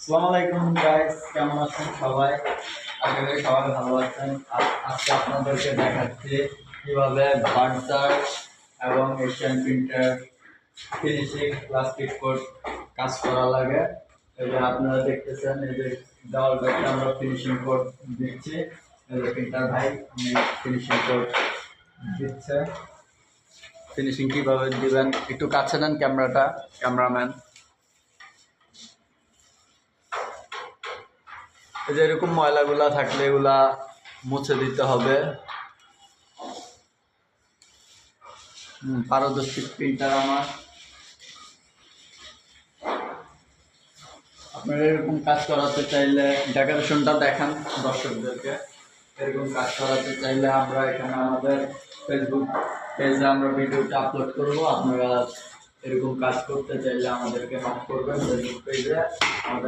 আসসালামু আলাইকুম গাইস, কেমন আছেন সবাই? আশা করি সবাই ভালো আছেন। আজকে আপনাদেরকে দেখাচ্ছি কিভাবে ভার্সার এবং Asian printer finishing plastic code কাজ করা লাগে। এই যে আপনারা দেখতেছেন, এই যে দেওয়ালটাকে আমরা ফিনিশিং কোড দিচ্ছি। এই যে প্রিন্টার ভাই ফিনিশিং কোড দিচ্ছে। ফিনিশিং কিভাবে দিবেন একটু কাছে নেন ক্যামেরাটা, ক্যামেরাম্যান। এই যে এরকম ময়লাগুলা থাকলে এগুলা মুছে দিতে হবে। পারদর্শী প্রিন্টার আমার। আপনারা এরকম কাজ করাতে চাইলে ডেকোরেশনটা দেখান দর্শকদেরকে। এরকম কাজ করাতে চাইলে আমরা এখানে আমাদের ফেসবুক পেজে আমরা ভিডিওটা আপলোড করব। আপনারা এরকম কাজ করতে চাইলে আমাদেরকে নক করবেন ফেসবুক পেজে। আমাদের